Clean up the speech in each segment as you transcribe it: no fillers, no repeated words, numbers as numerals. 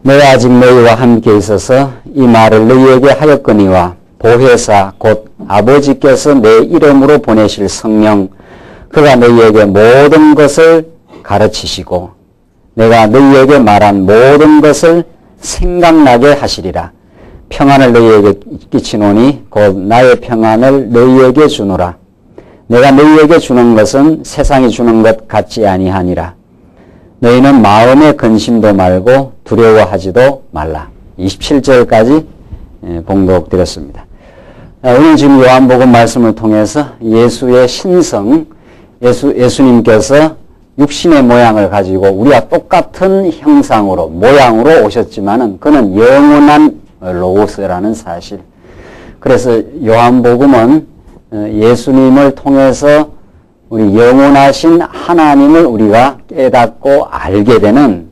내가 아직 너희와 함께 있어서 이 말을 너희에게 하였거니와 보혜사 곧 아버지께서 내 이름으로 보내실 성령 그가 너희에게 모든 것을 가르치시고 내가 너희에게 말한 모든 것을 생각나게 하시리라. 평안을 너희에게 끼치노니 곧 나의 평안을 너희에게 주노라. 내가 너희에게 주는 것은 세상이 주는 것 같지 아니하니라. 너희는 마음의 근심도 말고 두려워하지도 말라. 27절까지 봉독드렸습니다. 오늘 지금 요한복음 말씀을 통해서 예수의 신성, 예수님께서 육신의 모양을 가지고 우리와 똑같은 형상으로, 모양으로 오셨지만은 그는 영원한 로고스라는 사실. 그래서 요한복음은 예수님을 통해서 우리 영원하신 하나님을 우리가 깨닫고 알게 되는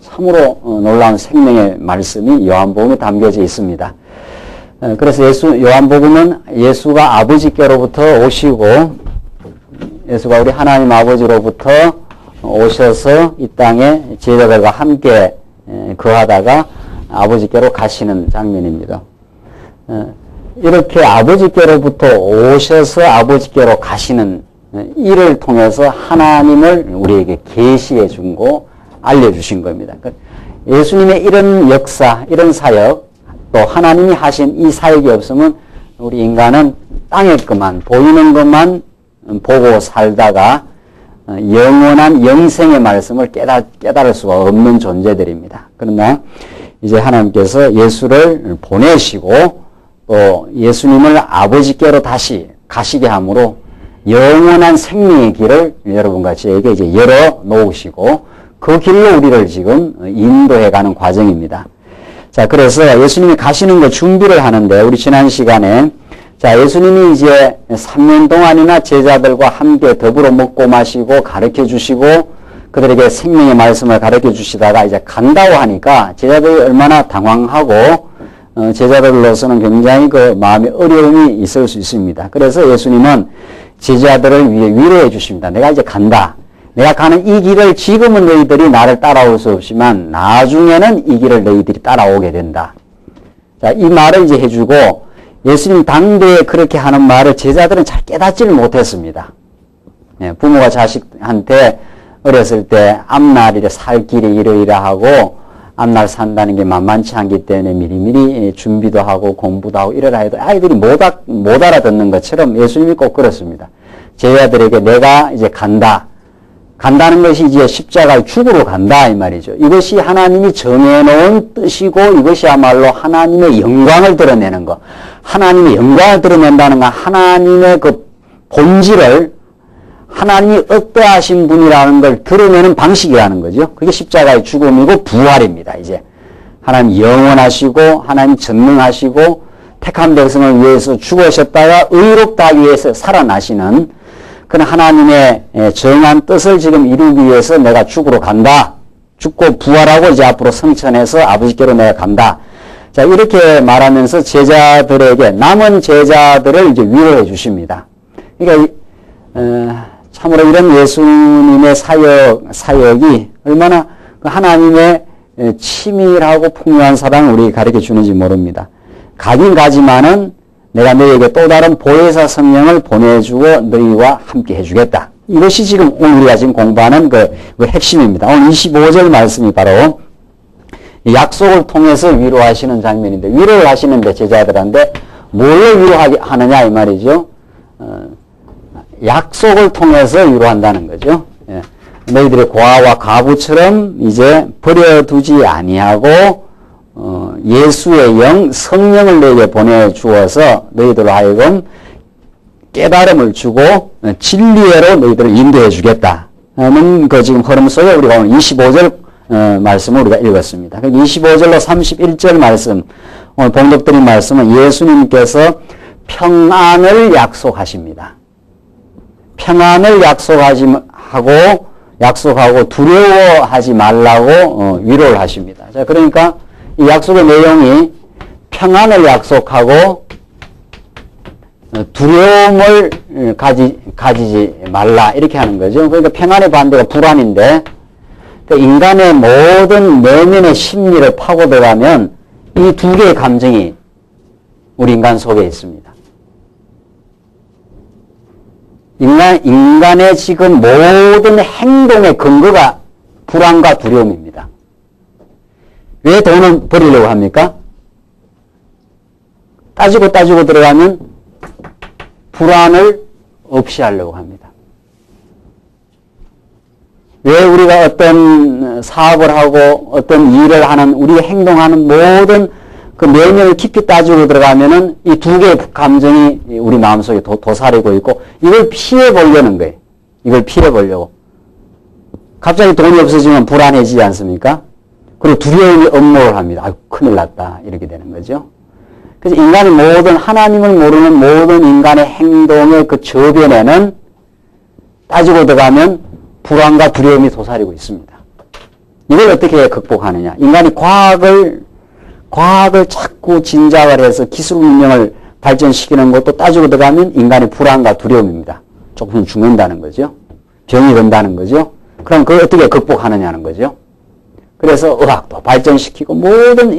참으로 놀라운 생명의 말씀이 요한복음에 담겨져 있습니다. 그래서 요한복음은 예수가 아버지께로부터 오시고 예수가 우리 하나님 아버지로부터 오셔서 이 땅에 제자들과 함께 거하다가 아버지께로 가시는 장면입니다. 이렇게 아버지께로부터 오셔서 아버지께로 가시는 이를 통해서 하나님을 우리에게 계시해 주고 알려주신 겁니다. 예수님의 이런 역사, 이런 사역, 또 하나님이 하신 이 사역이 없으면 우리 인간은 땅의 것만, 보이는 것만 보고 살다가 영원한 영생의 말씀을 깨달을 수가 없는 존재들입니다. 그러나 이제 하나님께서 예수를 보내시고 또 예수님을 아버지께로 다시 가시게 함으로 영원한 생명의 길을 여러분과 저에게 이제 열어 놓으시고 그 길로 우리를 지금 인도해 가는 과정입니다. 자, 그래서 예수님이 가시는 거 준비를 하는데 우리 지난 시간에 자, 예수님이 이제 3년 동안이나 제자들과 함께 더불어 먹고 마시고 가르쳐 주시고 그들에게 생명의 말씀을 가르쳐 주시다가 이제 간다고 하니까 제자들이 얼마나 당황하고 제자들로서는 굉장히 그 마음의 어려움이 있을 수 있습니다. 그래서 예수님은 제자들을 위해 위로해 주십니다. 내가 이제 간다. 내가 가는 이 길을 지금은 너희들이 나를 따라올 수 없지만 나중에는 이 길을 너희들이 따라오게 된다. 자, 이 말을 이제 해주고 예수님 당대에 그렇게 하는 말을 제자들은 잘 깨닫지를 못했습니다. 부모가 자식한테 어렸을 때 앞날에 살 길이 이러이러하고 앞날 산다는 게 만만치 않기 때문에 미리미리 준비도 하고 공부도 하고 이러라 해도 아이들이 못 알아듣는 것처럼 예수님이 꼭 그렇습니다. 제자들에게 내가 이제 간다는 것이 이제 십자가의 죽으러 간다 이 말이죠. 이것이 하나님이 정해놓은 뜻이고 이것이야말로 하나님의 영광을 드러내는 것. 하나님의 영광을 드러낸다는 건 하나님의 그 본질을 하나님이 어떠하신 분이라는 걸 드러내는 방식이라는 거죠. 그게 십자가의 죽음이고 부활입니다. 이제 하나님 영원하시고 하나님 전능하시고 택한 백성을 위해서 죽으셨다가 의롭다 위해서 살아나시는 그런 하나님의 정한 뜻을 지금 이루기 위해서 내가 죽으러 간다. 죽고 부활하고 이제 앞으로 성천해서 아버지께로 내가 간다. 자, 이렇게 말하면서 제자들에게 남은 제자들을 이제 위로해 주십니다. 그러니까 참으로 이런 예수님의 사역이 얼마나 하나님의 치밀하고 풍요한 사랑을 우리에게 가르쳐 주는지 모릅니다. 가긴 가지만은 내가 너희에게 또 다른 보혜사 성령을 보내주고 너희와 함께 해주겠다. 이것이 지금 오늘 우리가 지금 공부하는 그 핵심입니다. 오늘 25절 말씀이 바로 약속을 통해서 위로하시는 장면인데 위로를 하시는데 제자들한테 뭘로 위로하느냐 이 말이죠. 약속을 통해서 위로한다는 거죠. 예. 너희들의 고아와 과부처럼 이제 버려두지 아니하고 예수의 영 성령을 너희에게 보내주어서 너희들로 하여금 깨달음을 주고 진리로 너희들을 인도해 주겠다 하는 그 지금 흐름 속에 우리가 오늘 25절 말씀을 우리가 읽었습니다. 25절로 31절 말씀 오늘 봉독드린 말씀은 예수님께서 평안을 약속하십니다. 평안을 약속하고 두려워하지 말라고 위로를 하십니다. 자, 그러니까 이 약속의 내용이 평안을 약속하고 두려움을 가지지 말라 이렇게 하는 거죠. 그러니까 평안의 반대가 불안인데 그러니까 인간의 모든 내면의 심리를 파고 들어가면 이 두 개의 감정이 우리 인간 속에 있습니다. 인간의 지금 모든 행동의 근거가 불안과 두려움입니다. 왜 돈을 버리려고 합니까? 따지고 들어가면 불안을 없이 하려고 합니다. 왜 우리가 어떤 사업을 하고 어떤 일을 하는, 우리가 행동하는 모든 그 내면을 깊이 따지고 들어가면은 이 두 개의 감정이 우리 마음속에 도사리고 있고, 이걸 피해 보려는 거예요. 이걸 피해 보려고. 갑자기 돈이 없어지면 불안해지지 않습니까? 그리고 두려움이 업무를 합니다. 아유, 큰일 났다. 이렇게 되는 거죠. 그래서 인간의 모든, 하나님을 모르는 모든 인간의 행동의 그 저변에는 따지고 들어가면 불안과 두려움이 도사리고 있습니다. 이걸 어떻게 극복하느냐. 인간이 과학을 자꾸 진작을 해서 기술 문명을 발전시키는 것도 따지고 들어가면 인간의 불안과 두려움입니다. 조금 죽는다는 거죠. 병이 든다는 거죠. 그럼 그걸 어떻게 극복하느냐는 거죠. 그래서 의학도 발전시키고 모든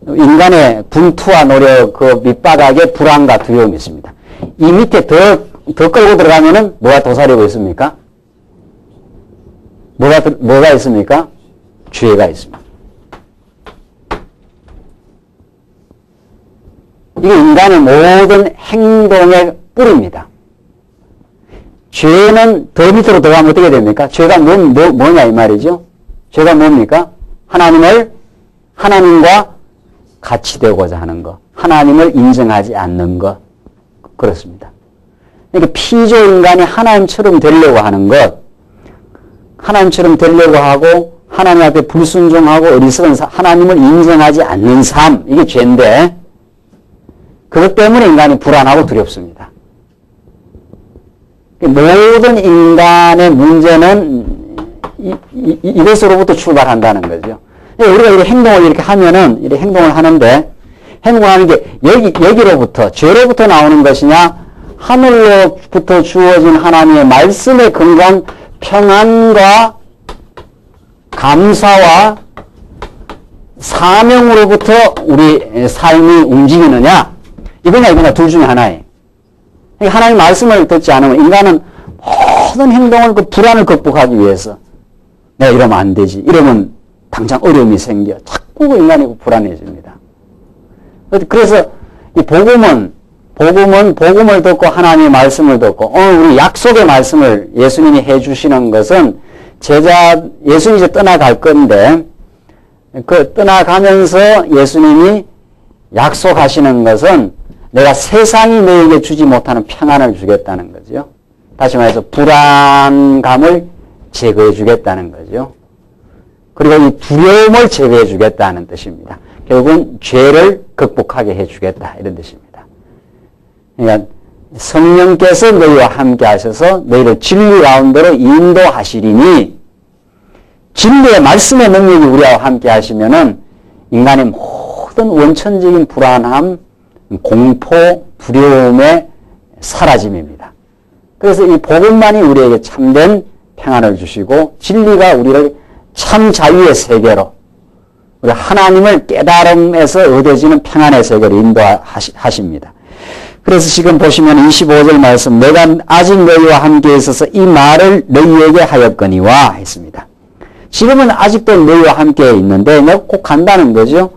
인간의 분투와 노력 그 밑바닥에 불안과 두려움이 있습니다. 이 밑에 더 끌고 들어가면은 뭐가 도사리고 있습니까? 뭐가 있습니까? 죄가 있습니다. 이게 인간의 모든 행동의 뿌리입니다. 죄는 더 밑으로 들어가면 어떻게 됩니까? 죄가 뭐냐 이 말이죠. 죄가 뭡니까? 하나님과 같이 되고자 하는 것. 하나님을 인정하지 않는 것. 그렇습니다. 그러니까 피조 인간이 하나님처럼 되려고 하는 것. 하나님처럼 되려고 하고 하나님 앞에 불순종하고 어리석은 하나님을 인정하지 않는 삶. 이게 죄인데 그것 때문에 인간이 불안하고 두렵습니다. 모든 인간의 문제는 이것으로부터 출발한다는 거죠. 우리가 이렇게 행동을 이렇게 하면은, 이렇게 행동을 하는데, 행동하는 게 여기로부터, 죄로부터 나오는 것이냐, 하늘로부터 주어진 하나님의 말씀에 근거한 평안과 감사와 사명으로부터 우리 삶이 움직이느냐, 이거냐 둘 중에 하나예요. 하나님 말씀을 듣지 않으면 인간은 모든 행동을 그 불안을 극복하기 위해서 내가 이러면 안 되지. 이러면 당장 어려움이 생겨. 자꾸 인간이 불안해집니다. 그래서 이 복음을 복음을 듣고 하나님의 말씀을 듣고 오늘 우리 약속의 말씀을 예수님이 해주시는 것은 예수님이 이제 떠나갈 건데 그 떠나가면서 예수님이 약속하시는 것은 내가 세상이 너에게 주지 못하는 평안을 주겠다는 거죠. 다시 말해서 불안감을 제거해 주겠다는 거죠. 그리고 이 두려움을 제거해 주겠다는 뜻입니다. 결국은 죄를 극복하게 해 주겠다 이런 뜻입니다. 그러니까 성령께서 너희와 함께 하셔서 너희를 진리 가운데로 인도하시리니 진리의 말씀의 능력이 우리와 함께 하시면은 인간의 모든 원천적인 불안함, 공포, 두려움의 사라짐입니다. 그래서 이 복음만이 우리에게 참된 평안을 주시고 진리가 우리를 참 자유의 세계로 우리 하나님을 깨달음에서 얻어지는 평안의 세계로 인도하십니다. 그래서 지금 보시면 25절 말씀 내가 아직 너희와 함께 있어서 이 말을 너희에게 하였거니와 했습니다. 지금은 아직도 너희와 함께 있는데 내가 꼭 간다는 거죠.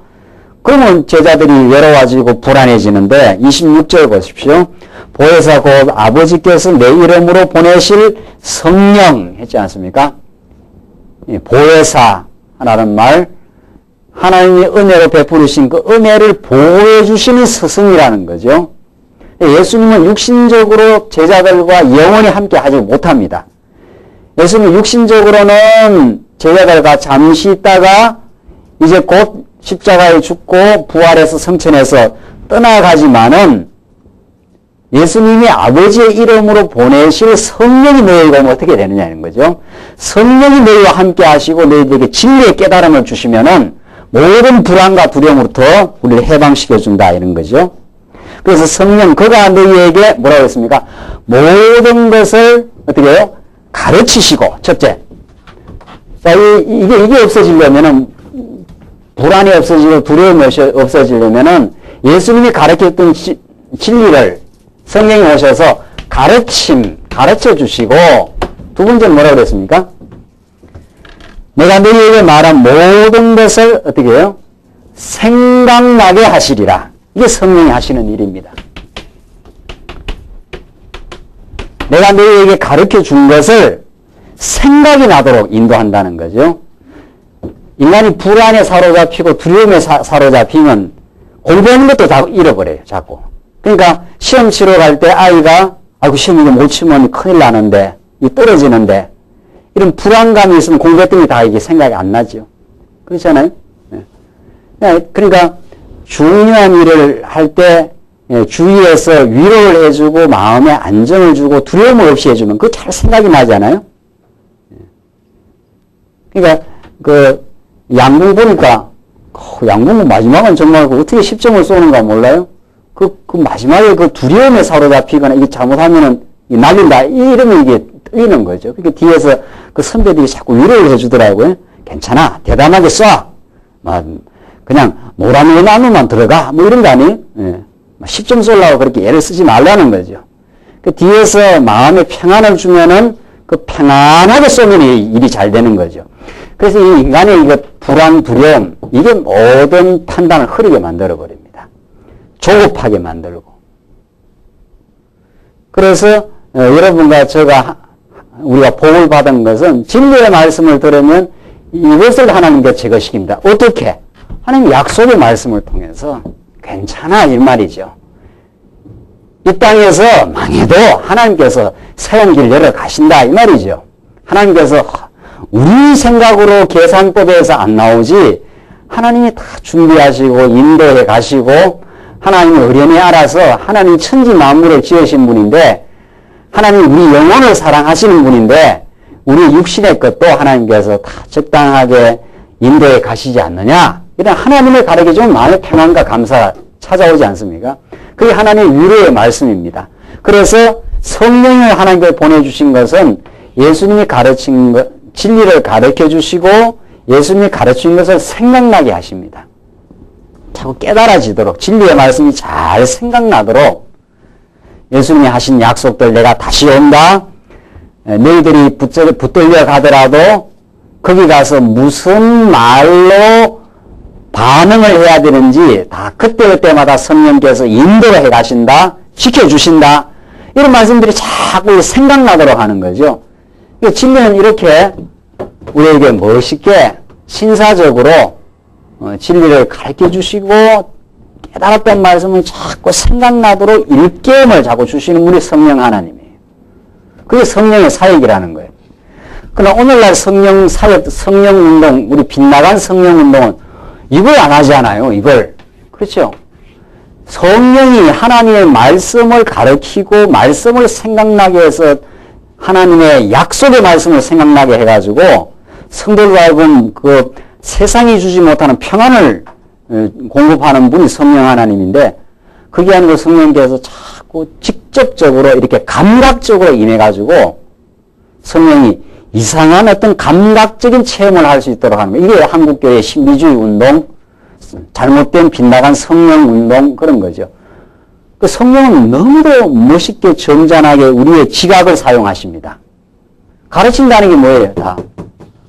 그러면 제자들이 외로워지고 불안해지는데 26절 보십시오. 보혜사 곧 아버지께서 내 이름으로 보내실 성령 했지 않습니까? 보혜사라는 말 하나님이 은혜로 베푸르신 그 은혜를 보호해 주시는 스승이라는 거죠. 예수님은 육신적으로 제자들과 영원히 함께 하지 못합니다. 예수님은 육신적으로는 제자들과 잠시 있다가 이제 곧 십자가에 죽고 부활해서 성천에서 떠나가지만은 예수님이 아버지의 이름으로 보내실 성령이 너희에게 오면 어떻게 되느냐는 거죠. 성령이 너희와 함께 하시고 너희들에게 진리의 깨달음을 주시면은 모든 불안과 두려움으로부터 우리를 해방시켜준다 이런 거죠. 그래서 성령 그가 너희에게 뭐라고 했습니까? 모든 것을 어떻게 해요? 가르치시고 첫째 자, 이게 없어지려면은, 불안이 없어지고 두려움이 없어지려면은 예수님이 가르쳤던 진리를 성령이 오셔서 가르쳐 주시고, 두 번째는 뭐라고 그랬습니까? 내가 너희에게 말한 모든 것을 어떻게 해요? 생각나게 하시리라. 이게 성령이 하시는 일입니다. 내가 너희에게 가르쳐 준 것을 생각이 나도록 인도한다는 거죠. 인간이 불안에 사로잡히고 두려움에 사로잡히면 공부하는 것도 다 잃어버려요, 자꾸. 그러니까 시험 치러 갈 때 아이가 아이고 시험 이거 못 치면 큰일 나는데, 이 떨어지는데, 이런 불안감이 있으면 공부했던 게 다 이게 생각이 안 나죠. 그렇잖아요? 네. 그러니까 중요한 일을 할 때 주위에서 위로를 해주고 마음에 안정을 주고 두려움을 없이 해주면 그거 잘 생각이 나잖아요. 그러니까 그 양궁 보니까 양궁은 마지막은 정말 어떻게 10점을 쏘는가 몰라요. 그 마지막에 그 두려움에 사로잡히거나 이게 잘못하면은 날린다 이러면 이게 뜨이는 거죠. 그러니까 뒤에서 그 선배들이 자꾸 위로를 해주더라고요. 괜찮아, 대담하게 쏴. 그냥 노란 나무만 들어가 뭐 이런 거 아니에요? 예. 10점 쏠라고 그렇게 애를 쓰지 말라는 거죠. 그 뒤에서 마음에 평안을 주면은 그 평안하게 쏘면 일이 잘 되는 거죠. 그래서 이 인간의 이거 불안, 두려움, 이게 모든 판단을 흐리게 만들어 버립니다. 조급하게 만들고. 그래서 여러분과 우리가 복을 받은 것은 진리의 말씀을 들으면 이것을 하나님께 제거시킵니다. 어떻게? 하나님 약속의 말씀을 통해서 괜찮아 이 말이죠. 이 땅에서 망해도 하나님께서 새로운 길 열어 가신다 이 말이죠. 하나님께서 우리 생각으로 계산법에서 안 나오지 하나님이 다 준비하시고 인도해 가시고 하나님을 의뢰에 알아서 하나님 천지 만물을 지으신 분인데 하나님 우리 영혼을 사랑하시는 분인데 우리 육신의 것도 하나님께서 다 적당하게 인도해 가시지 않느냐 이런 하나님을 가르쳐주면 마음의 평안과 감사가 찾아오지 않습니까? 그게 하나님의 위로의 말씀입니다. 그래서 성령을 하나님께 보내주신 것은 예수님이 가르친 것, 진리를 가르쳐 주시고 예수님이 가르친 것을 생각나게 하십니다. 자꾸 깨달아지도록 진리의 말씀이 잘 생각나도록 예수님이 하신 약속들 내가 다시 온다. 너희들이 붙들려 가더라도 거기 가서 무슨 말로 반응을 해야 되는지 다 그때마다 성령께서 인도를 해 가신다. 지켜주신다. 이런 말씀들이 자꾸 생각나도록 하는 거죠. 그러니까 진리는 이렇게 우리에게 멋있게 신사적으로 진리를 가르쳐 주시고 깨달았던 말씀을 자꾸 생각나도록 일깨움을 자꾸 주시는 분이 성령 하나님이에요. 그게 성령의 사역이라는 거예요. 그러나 오늘날 성령 사역, 성령 운동, 우리 빗나간 성령 운동은 이걸 안 하잖아요. 이걸. 그렇죠? 성령이 하나님의 말씀을 가르치고 말씀을 생각나게 해서 하나님의 약속의 말씀을 생각나게 해가지고 성도들 알고 그 세상이 주지 못하는 평안을 공급하는 분이 성령 하나님인데 그게 아니고 성령께서 자꾸 직접적으로 이렇게 감각적으로 임해가지고 성령이 이상한 어떤 감각적인 체험을 할 수 있도록 하는 거예요. 이게 한국교회의 신비주의 운동, 잘못된 빗나간 성령 운동 그런 거죠. 그 성령은 너무도 멋있게 점잖하게 우리의 지각을 사용하십니다. 가르친다는 게 뭐예요? 다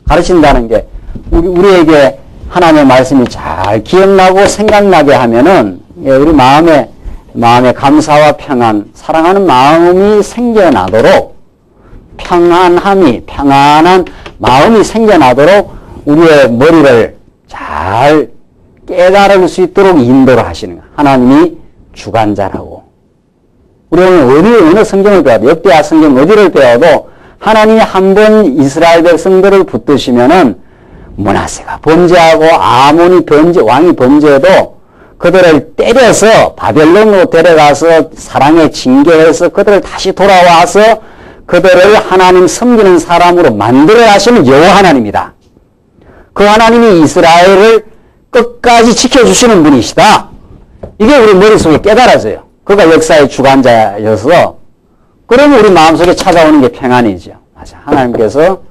가르친다는 게 우리에게 하나님의 말씀이 잘 기억나고 생각나게 하면은 우리 마음에 감사와 평안, 사랑하는 마음이 생겨나도록 평안한 마음이 생겨나도록 우리의 머리를 잘 깨달을 수 있도록 인도를 하시는 거예요. 하나님이 주관자라고. 우리 오늘 어느 성경을 배워도 역대하 성경 어디를 배워도 하나님이 한 번 이스라엘 백성들을 붙드시면은 므낫세가 범죄하고 아몬이 왕이 범죄해도 그들을 때려서 바벨론으로 데려가서 사랑에 징계해서 그들을 다시 돌아와서 그들을 하나님 섬기는 사람으로 만들어 하시는 여호와 하나님이다. 그 하나님이 이스라엘을 끝까지 지켜주시는 분이시다. 이게 우리 머릿속에 깨달아져요. 그가 역사의 주관자여서 그러면 우리 마음속에 찾아오는 게 평안이죠. 맞아. 하나님께서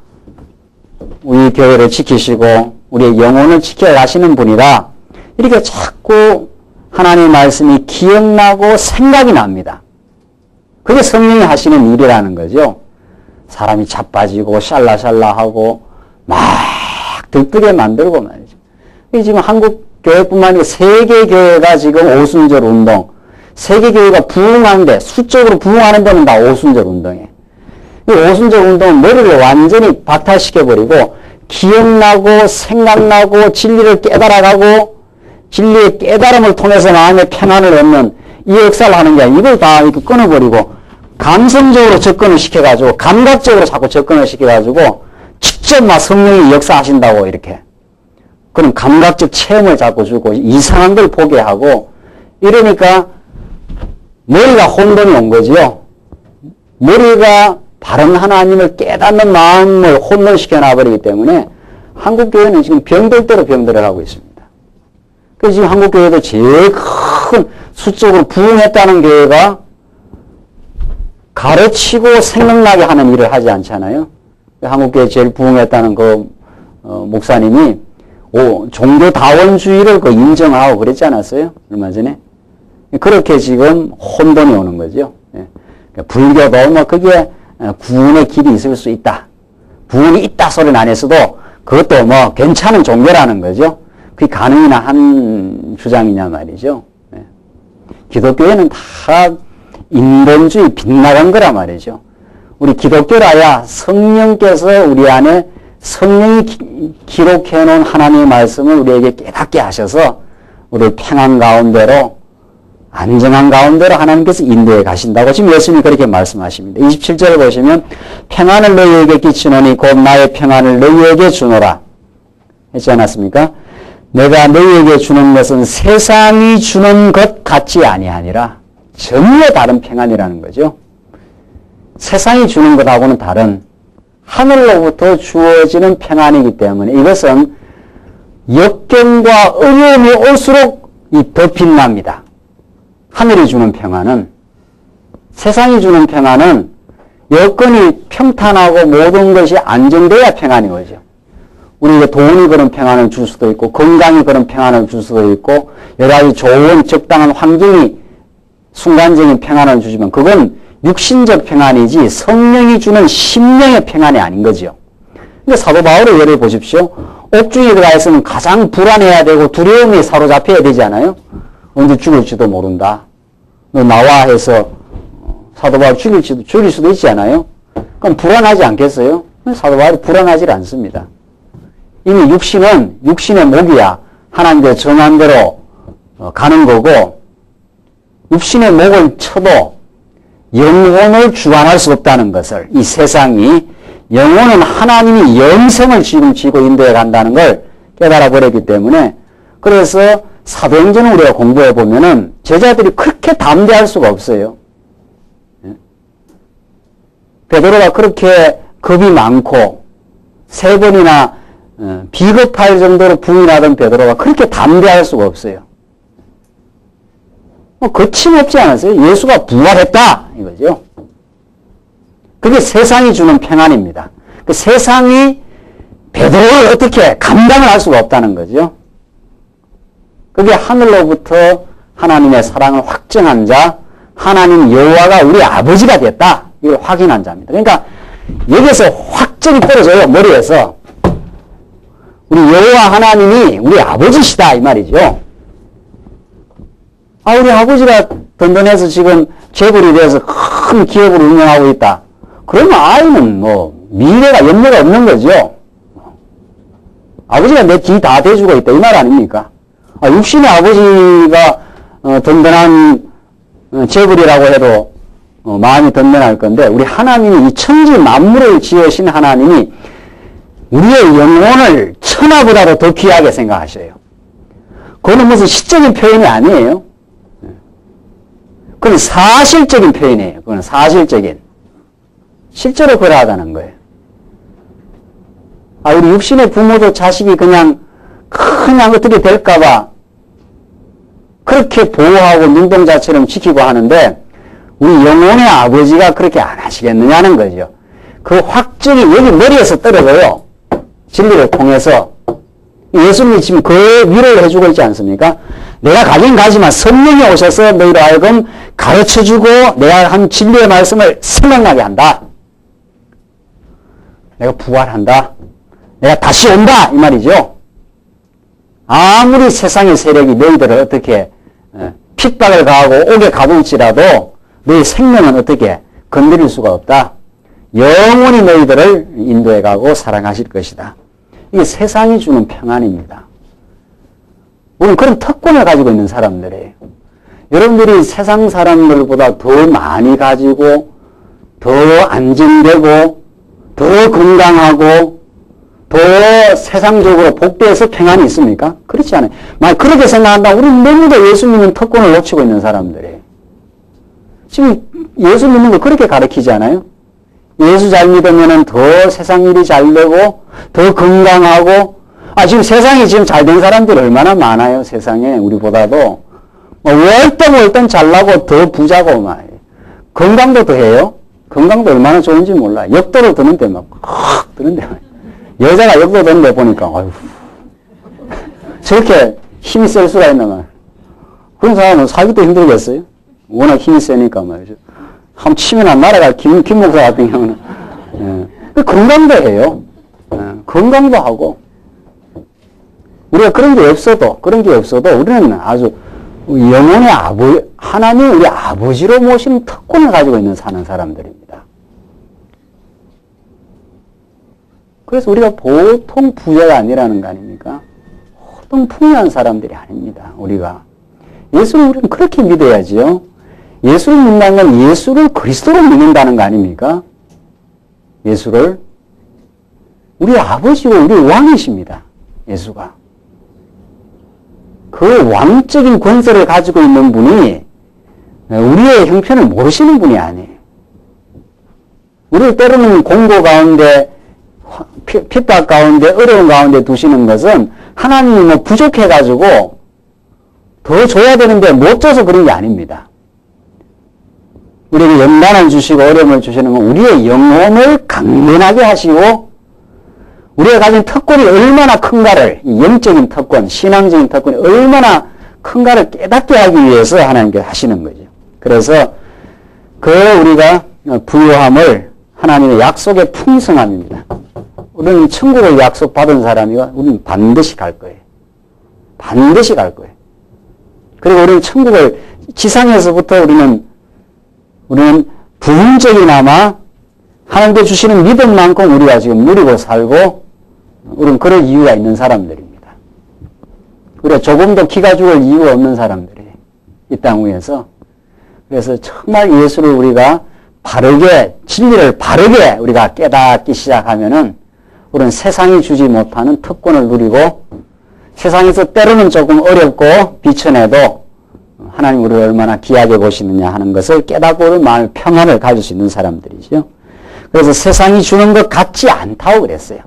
우리 교회를 지키시고 우리의 영혼을 지켜가시는 분이라 이렇게 자꾸 하나님의 말씀이 기억나고 생각이 납니다. 그게 성령이 하시는 일이라는 거죠. 사람이 자빠지고 샬라샬라하고 막 들뜨게 만들고 말이죠. 지금 한국 교회뿐만 아니라 세계 교회가 지금 오순절 운동, 세계 교회가 부흥하는데 수적으로 부흥하는 데는 다 오순절 운동이에요. 이 오순절 운동은 머리를 완전히 박탈시켜버리고 기억나고 생각나고 진리를 깨달아가고 진리의 깨달음을 통해서 마음의 평안을 얻는 이 역사를 하는 게 아니라 이걸 다 이렇게 끊어버리고 감성적으로 접근을 시켜가지고 감각적으로 자꾸 접근을 시켜가지고 직접 막 성령이 역사하신다고 이렇게 그런 감각적 체험을 자꾸 주고 이상한 걸 보게 하고 이러니까 머리가 혼돈이 온 거지요. 머리가 바른 하나님을 깨닫는 마음을 혼돈시켜 놔버리기 때문에 한국교회는 지금 병들대로 병들어 가고 있습니다. 그래서 지금 한국교회도 제일 큰 수적으로 부흥했다는 교회가 가르치고 생각나게 하는 일을 하지 않잖아요. 한국교회 제일 부흥했다는 그 목사님이 종교다원주의를 인정하고 그랬지 않았어요? 얼마 전에. 그렇게 지금 혼돈이 오는 거죠. 불교도 뭐 그게 구원의 길이 있을 수 있다. 구원이 있다 소리는 안 했어도 그것도 뭐 괜찮은 종교라는 거죠. 그게 가능이나 한 주장이냐 말이죠. 기독교에는 다 인본주의 빗나간 거란 말이죠. 우리 기독교라야 성령께서 우리 안에 성령이 기록해 놓은 하나님의 말씀을 우리에게 깨닫게 하셔서 우리를 평안 가운데로 안정한 가운데로 하나님께서 인도해 가신다고 지금 예수님이 그렇게 말씀하십니다. 27절을 보시면 평안을 너희에게 끼치노니 곧 나의 평안을 너희에게 주노라 했지 않았습니까? 내가 너희에게 주는 것은 세상이 주는 것 같지 아니하니라. 전혀 다른 평안이라는 거죠. 세상이 주는 것하고는 다른 하늘로부터 주어지는 평안이기 때문에 이것은 역경과 어려움이 올수록 더 빛납니다. 하늘이 주는 평안은, 세상이 주는 평안은 여건이 평탄하고 모든 것이 안정돼야 평안이 오죠. 우리가 돈이 그런 평안을 줄 수도 있고 건강이 그런 평안을 줄 수도 있고 여러 가지 좋은 적당한 환경이 순간적인 평안을 주지만 그건 육신적 평안이지 성령이 주는 심령의 평안이 아닌 거죠. 근데 사도 바울의 예를 보십시오. 옥중에 들어가 있으면 가장 불안해야 되고 두려움이 사로잡혀야 되잖아요. 언제 죽을지도 모른다. 너 나와 해서 사도 바울 죽일 수도 있지 않아요? 그럼 불안하지 않겠어요? 사도 바울이 불안하지 않습니다. 이미 육신은 육신의 목이야. 하나님께서 정한 대로 가는 거고 육신의 목을 쳐도 영혼을 주관할 수 없다는 것을 이 세상이 영혼은 하나님이 영생을 지금 쥐고 인도해 간다는 걸 깨달아 버렸기 때문에 그래서 사도행전을 우리가 공부해 보면은 제자들이 그렇게 담대할 수가 없어요. 베드로가 그렇게 겁이 많고 3번이나 비겁할 정도로 부인하던 베드로가 그렇게 담대할 수가 없어요. 거침없지 않았어요? 예수가 부활했다 이거죠. 그게 세상이 주는 평안입니다. 그 세상이 베드로를 어떻게 감당을 할 수가 없다는 거죠. 그게 하늘로부터 하나님의 사랑을 확증한 자, 하나님 여호와가 우리 아버지가 됐다. 이걸 확인한 자입니다. 그러니까 여기서 확증이 떨어져요. 머리에서. 우리 여호와 하나님이 우리 아버지시다 이 말이죠. 우리 아버지가 든든해서 지금 재벌이 돼서 큰 기업을 운영하고 있다. 그러면 아이는 미래가 염려가 없는 거죠. 아버지가 내 뒤 다 대주고 있다 이 말 아닙니까? 육신의 아버지가 든든한 재벌이라고 해도 마음이 든든할 건데 우리 하나님이 이 천지 만물을 지으신 하나님이 우리의 영혼을 천하보다도 더 귀하게 생각하셔요. 그거는 무슨 시적인 표현이 아니에요. 그건 사실적인 표현이에요. 그건 사실적인. 실제로 그러하다는 거예요. 우리 육신의 부모도 자식이 그냥 어떻게 될까봐 그렇게 보호하고 눈동자처럼 지키고 하는데 우리 영혼의 아버지가 그렇게 안 하시겠느냐는 거죠. 그 확증이 여기 머리에서 떨어져요. 진리를 통해서 예수님이 지금 그 위로를 해주고 있지 않습니까? 내가 가긴 가지만 성령이 오셔서 너희로 하여금 가르쳐주고 내가 한 진리의 말씀을 생각나게 한다. 내가 부활한다. 내가 다시 온다. 이 말이죠. 아무리 세상의 세력이 너희들을 어떻게 핍박을 가하고 옥에 가둘지라도 너희 생명은 어떻게 건드릴 수가 없다. 영원히 너희들을 인도해 가고 사랑하실 것이다. 이게 세상이 주는 평안입니다. 우리는 그런 특권을 가지고 있는 사람들이에요. 여러분들이 세상 사람들보다 더 많이 가지고 더 안정되고 더 건강하고 더 세상적으로 복되어서 평안이 있습니까? 그렇지 않아요. 만약 그렇게 생각한다면 우리는 너무도 예수 믿는 특권을 놓치고 있는 사람들이에요. 지금 예수 믿는 거 그렇게 가르치지 않아요? 예수 잘 믿으면 더 세상 일이 잘 되고 더 건강하고 지금 세상에 지금 잘 된 사람들이 얼마나 많아요. 세상에 우리보다도 월등월등 잘나고 더 부자고 막 건강도 더 해요. 건강도 얼마나 좋은지 몰라요. 역도로 드는데 막 드는데 여자가 역도 드는데 보니까 아유 저렇게 힘이 셀 수가 있나 말이에요. 그런 사람은 살기도 힘들겠어요. 워낙 힘이 세니까 말이죠. 한번 치면 안 날아갈 김 목사 같은 경우는 건강도 해요. 건강도 하고 우리가 그런 게 없어도 우리는 아주 영혼의 하나님 우리 아버지로 모시는 특권을 가지고 있는 사는 사람들입니다. 그래서 우리가 보통 부자가 아니라는 거 아닙니까? 보통 풍요한 사람들이 아닙니다. 우리가 예수를 우리는 그렇게 믿어야지요. 예수를 믿는다는 건 예수를 그리스도로 믿는다는 거 아닙니까? 예수를 우리 아버지고 우리 왕이십니다. 예수가. 그 왕적인 권세를 가지고 있는 분이 우리의 형편을 모르시는 분이 아니에요. 우리를 때로는 공고 가운데 핍박 가운데 어려운 가운데 두시는 것은 하나님이 뭐 부족해가지고 더 줘야 되는데 못 줘서 그런 게 아닙니다. 우리에게 연단을 주시고 어려움을 주시는 건 우리의 영혼을 강건하게 하시고 우리가 가진 특권이 얼마나 큰가를 이 영적인 특권, 신앙적인 특권이 얼마나 큰가를 깨닫게 하기 위해서 하나님께서 하시는 거죠. 그래서 그 우리가 부유함을 하나님의 약속의 풍성함입니다. 우리는 천국을 약속받은 사람이고 우리는 반드시 갈 거예요. 반드시 갈 거예요. 그리고 우리는 천국을 지상에서부터 우리는 부분적이나마 하나님께 주시는 믿음만큼 우리가 지금 누리고 살고 우리는 그럴 이유가 있는 사람들입니다. 우리가 조금도 기가 죽을 이유가 없는 사람들이에요. 이 땅 위에서. 그래서 정말 예수를 우리가 바르게 진리를 바르게 우리가 깨닫기 시작하면은 우리는 세상이 주지 못하는 특권을 누리고 세상에서 때로는 조금 어렵고 비천해도 하나님 우리를 얼마나 귀하게 보시느냐 하는 것을 깨닫고 우리 마음의 평안을 가질 수 있는 사람들이죠. 그래서 세상이 주는 것 같지 않다고 그랬어요.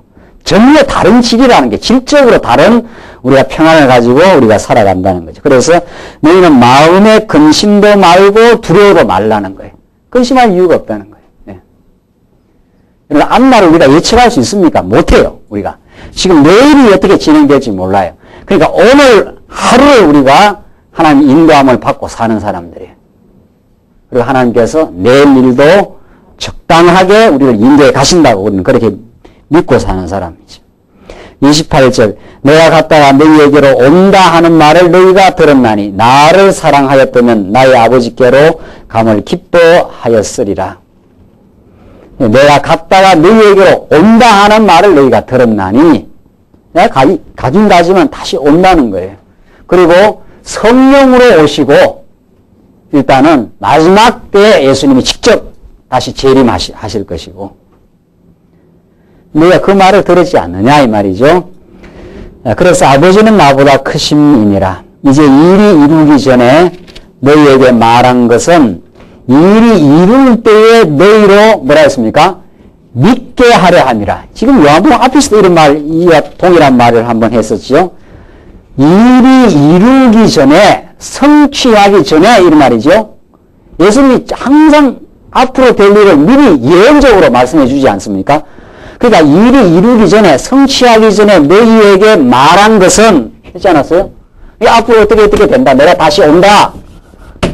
전혀 다른 질이라는 게 질적으로 다른 우리가 평안을 가지고 우리가 살아간다는 거죠. 그래서 너희는 마음의 근심도 말고 두려워도 말라는 거예요. 근심할 이유가 없다는 거예요. 네. 그러니까 앞날을 우리가 예측할 수 있습니까? 못해요. 우리가. 지금 내일이 어떻게 진행될지 몰라요. 그러니까 오늘 하루를 우리가 하나님 인도함을 받고 사는 사람들이에요. 그리고 하나님께서 내일 일도 적당하게 우리를 인도해 가신다고 우리는 그렇게 믿고 사는 사람이죠. 28절 내가 갔다가 너희에게로 온다 하는 말을 너희가 들었나니 나를 사랑하였다면 나의 아버지께로 감을 기뻐하였으리라. 내가 갔다가 너희에게로 온다 하는 말을 너희가 들었나니 내가 가긴 가지만 다시 온다는 거예요. 그리고 성령으로 오시고 일단은 마지막 때에 예수님이 직접 다시 재림하실 것이고 너희가 그 말을 들었지 않느냐 이 말이죠. 그래서 아버지는 나보다 크심이니라. 이제 일이 이루기 전에 너희에게 말한 것은 일이 이룰 때에 너희로 뭐라 했습니까? 믿게 하려 함이라. 지금 요한복음 앞에서도 이런 말, 이와 동일한 말을 한번 했었죠. 일이 이루기 전에, 성취하기 전에 이런 말이죠. 예수님이 항상 앞으로 될 일을 미리 예언적으로 말씀해 주지 않습니까? 그러니까 일이 이루기 전에, 성취하기 전에 너희에게 말한 것은 했지 않았어요? 앞으로 어떻게 된다. 내가 다시 온다.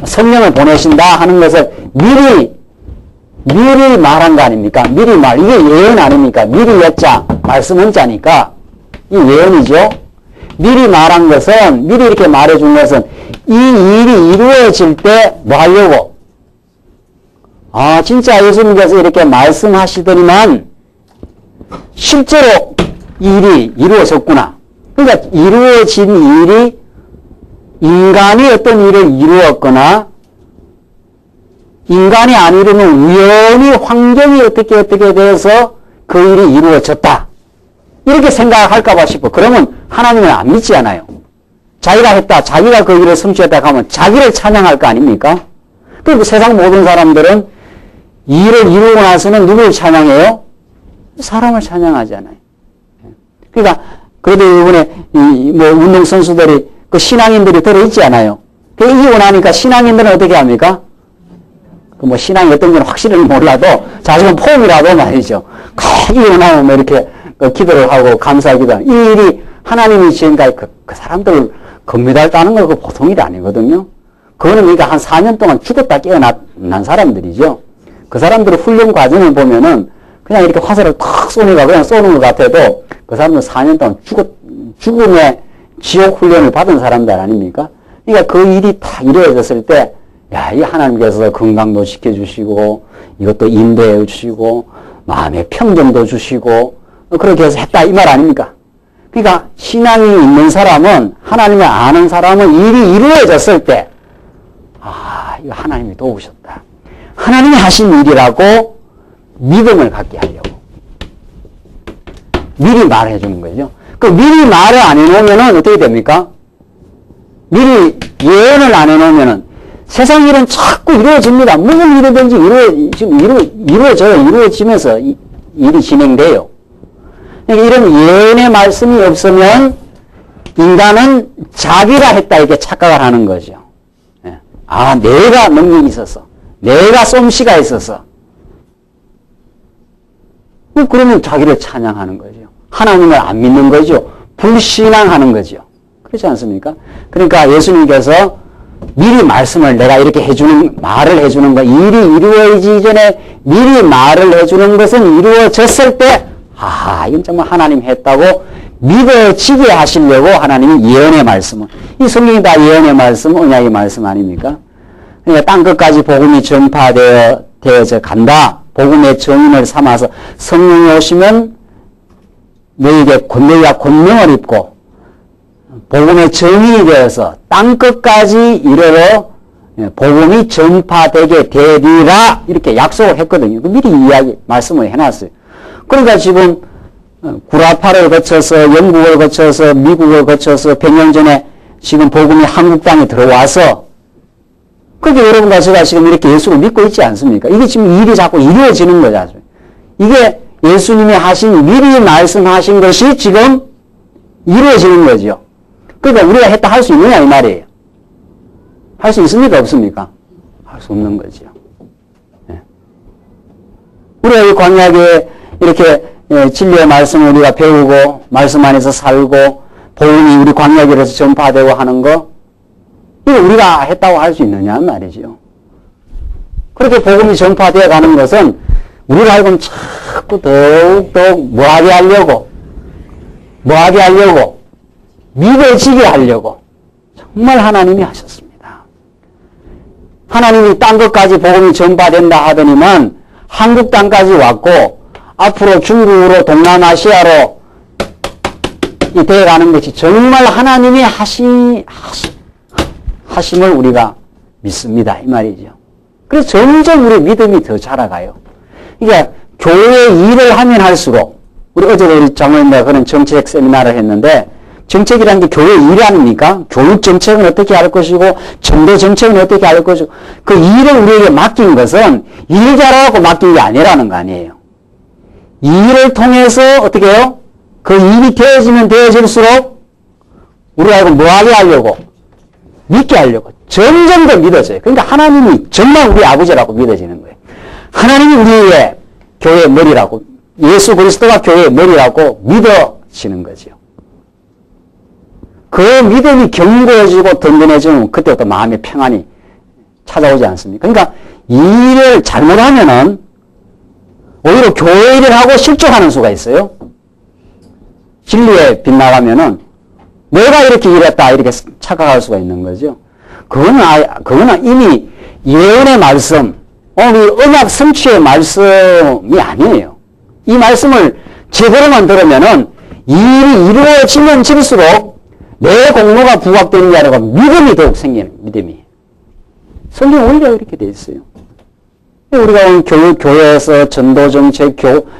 성령을 보내신다 하는 것을 미리 말한 거 아닙니까? 미리 이게 예언 아닙니까? 미리 여자, 말씀 원자니까 이 예언이죠. 미리 말한 것은, 미리 이렇게 말해준 것은 이 일이 이루어질 때 뭐 하려고? 진짜 예수님께서 이렇게 말씀하시더니만 실제로 이 일이 이루어졌구나. 그러니까 이루어진 일이 인간이 어떤 일을 이루었거나 인간이 안 이루면 우연히 환경이 어떻게 돼서 그 일이 이루어졌다. 이렇게 생각할까봐 싶어. 그러면 하나님은 안 믿지 않아요. 자기가 했다. 자기가 그 일을 성취했다 하면 자기를 찬양할 거 아닙니까? 그리고 세상 모든 사람들은 일을 이루고 나서는 누구를 찬양해요? 사람을 찬양하잖아요. 그러니까 그래도 이번에 뭐 운동선수들이 그 신앙인들이 들어있지 않아요. 이기고 나니까 신앙인들은 어떻게 합니까? 그 뭐 신앙이 어떤 건 확실히 몰라도 자식은 폼이라도 말이죠. 이기고 나면 뭐 이렇게 기도를 하고 감사하기도 하고 이 일이 하나님이 지금까지 그 사람들을 금메달 따는 거 그 보통 일이 아니거든요. 그거는 그러니까 한 4년 동안 죽었다 깨어난 사람들이죠. 그 사람들의 훈련 과정을 보면은 그냥 이렇게 화살을 탁 쏘니까 그냥 쏘는 것 같아도 그 사람들은 4년 동안 죽음의 지옥 훈련을 받은 사람들 아닙니까? 그러니까 그 일이 다 이루어졌을 때, 이 하나님께서 건강도 지켜주시고, 이것도 인도해 주시고, 마음의 평정도 주시고, 그렇게 해서 했다, 이 말 아닙니까? 그러니까 신앙이 있는 사람은, 하나님을 아는 사람은 일이 이루어졌을 때, 이거 하나님이 도우셨다. 하나님이 하신 일이라고 믿음을 갖게 하려고. 미리 말해 주는 거죠. 그 미리 말을 안 해놓으면 어떻게 됩니까? 미리 예언을 안 해놓으면은 세상 일은 자꾸 이루어집니다. 무슨 일이든지 지금 이루어지면서 일이 진행돼요. 그러니까 이런 예언의 말씀이 없으면 인간은 자기가 했다 이렇게 착각을 하는 거죠. 내가 능력이 있어서, 내가 솜씨가 있어서. 그러면 자기를 찬양하는 거죠. 하나님을 안 믿는 거죠. 불신앙하는 거죠. 그렇지 않습니까? 그러니까 예수님께서 미리 말씀을 내가 이렇게 말을 해주는 거, 일이 이루어지기 전에 미리 말을 해주는 것은 이루어졌을 때, 이건 정말 하나님 했다고 믿어지게 하시려고 하나님이 예언의 말씀을, 이 성경이 다 예언의 말씀, 언약의 말씀 아닙니까? 그러니까 땅끝까지 복음이 전파되어져 간다. 복음의 증인을 삼아서 성령이 오시면 너희가 권능을 입고 복음의 증인이 되어서 땅끝까지 이르러 복음이 전파되게 되리라 이렇게 약속을 했거든요. 미리 말씀을 해놨어요. 그러니까 지금 구라파를 거쳐서 영국을 거쳐서 미국을 거쳐서 100년 전에 지금 복음이 한국 땅에 들어와서 그렇게 여러분과 제가 지금 이렇게 예수를 믿고 있지 않습니까? 이게 지금 일이 자꾸 이루어지는 거죠. 이게 예수님이 미리 말씀하신 것이 지금 이루어지는 거죠. 그러니까 우리가 했다 할 수 있느냐 이 말이에요. 할 수 있습니까? 없습니까? 할 수 없는 거죠. 우리가 이 광야에 이렇게 진리의 말씀을 우리가 배우고 말씀 안에서 살고 복음이 우리 광야길에서 전파되고 하는 거 이거 우리가 했다고 할 수 있느냐 말이죠. 그렇게 복음이 전파되어 가는 것은 우리가 알고는 자꾸 더욱더욱 뭐하게 하려고 믿어지게 하려고 정말 하나님이 하셨습니다. 하나님이 딴 것까지 복음이 전파된다 하더니만 한국 땅까지 왔고 앞으로 중국으로 동남아시아로 되어가는 것이 정말 하나님이 하심을 우리가 믿습니다. 이 말이죠. 그래서 점점 우리 믿음이 더 자라가요. 그러니까 교회 일을 하면 할수록 어제도 우리 장로님과 그런 정책 세미나를 했는데 정책이라는 게 교회 일 아닙니까? 교육 정책은 어떻게 할 것이고 전도 정책은 어떻게 할 것이고 그 일을 우리에게 맡긴 것은 일 잘하라고 맡긴 게 아니라는 거 아니에요. 이 일을 통해서 어떻게 해요? 그 일이 되어지면 되어질수록 우리가 이거 뭐하게 하려고? 믿게 하려고. 점점 더 믿어져요. 그러니까 하나님이 정말 우리 아버지라고 믿어지는 거예요. 하나님이 우리의 교회의 머리라고 예수 그리스도가 교회의 머리라고 믿어지는 거죠. 그 믿음이 견고해지고 든든해지면 그때부터 마음의 평안이 찾아오지 않습니까? 그러니까 이 일을 잘못하면은 오히려 교회 일을 하고 실족하는 수가 있어요. 진리에 빗나가면은 내가 이렇게 일했다 이렇게 착각할 수가 있는 거죠. 그거는 이미 예언의 말씀, 우리 언약 성취의 말씀이 아니에요. 이 말씀을 제대로만 들으면은 이 일이 이루어지면 질수록 내 공로가 부각되는 게 아니라 믿음이 더욱 생기는 믿음이. 성경 원리가 이렇게 돼 있어요. 우리가 오늘 교회에서 전도정책,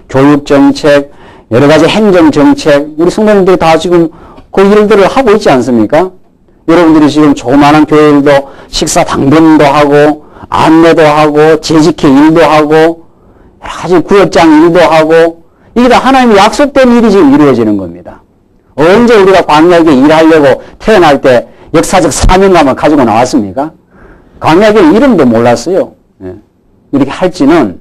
교육정책, 여러 가지 행정정책, 우리 성도님들이 다 지금 그 일들을 하고 있지 않습니까? 여러분들이 지금 조그마한 교회일도 식사 당번도 하고, 안내도 하고, 재직회 일도 하고, 여러 가지 구역장 일도 하고, 이게 다 하나님의 약속된 일이 지금 이루어지는 겁니다. 언제 우리가 광야에게 일하려고 태어날 때 역사적 사명감을 가지고 나왔습니까? 광야에게 이름도 몰랐어요. 이렇게 할지는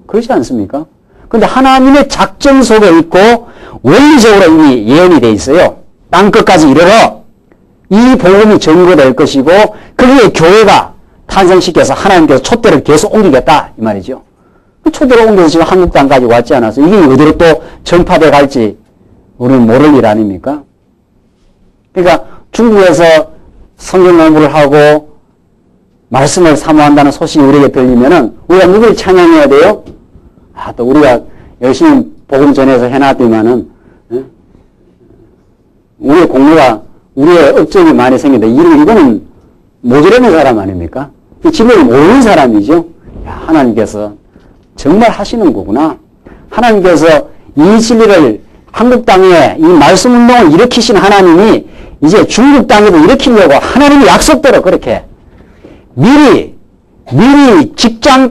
그렇지 않습니까? 그런데 하나님의 작정 속에 있고 원리적으로 이미 예언이 돼 있어요. 땅 끝까지 이르러 이 복음이 전거될 것이고 거기에 교회가 탄생시켜서 하나님께서 촛대를 계속 옮기겠다 이 말이죠. 그 촛대를 옮겨서 지금 한국 땅까지 왔지 않아서 이게 어디로 또 전파돼 갈지 우리는 모를 일 아닙니까? 그러니까 중국에서 성경 공부를 하고 말씀을 사모한다는 소식이 우리에게 들리면은 우리가 누굴 찬양해야 돼요? 또 우리가 열심히 복음 전해서 해놨더니만은 우리의 공로가 우리의 업적이 많이 생긴다. 이거는 모자라는 사람 아닙니까? 진리를 모르는 사람이죠. 하나님께서 정말 하시는 거구나. 하나님께서 이 진리를 한국 땅에 이 말씀 운동을 일으키신 하나님이 이제 중국 땅에도 일으키려고 하나님의 약속대로 그렇게 미리 직장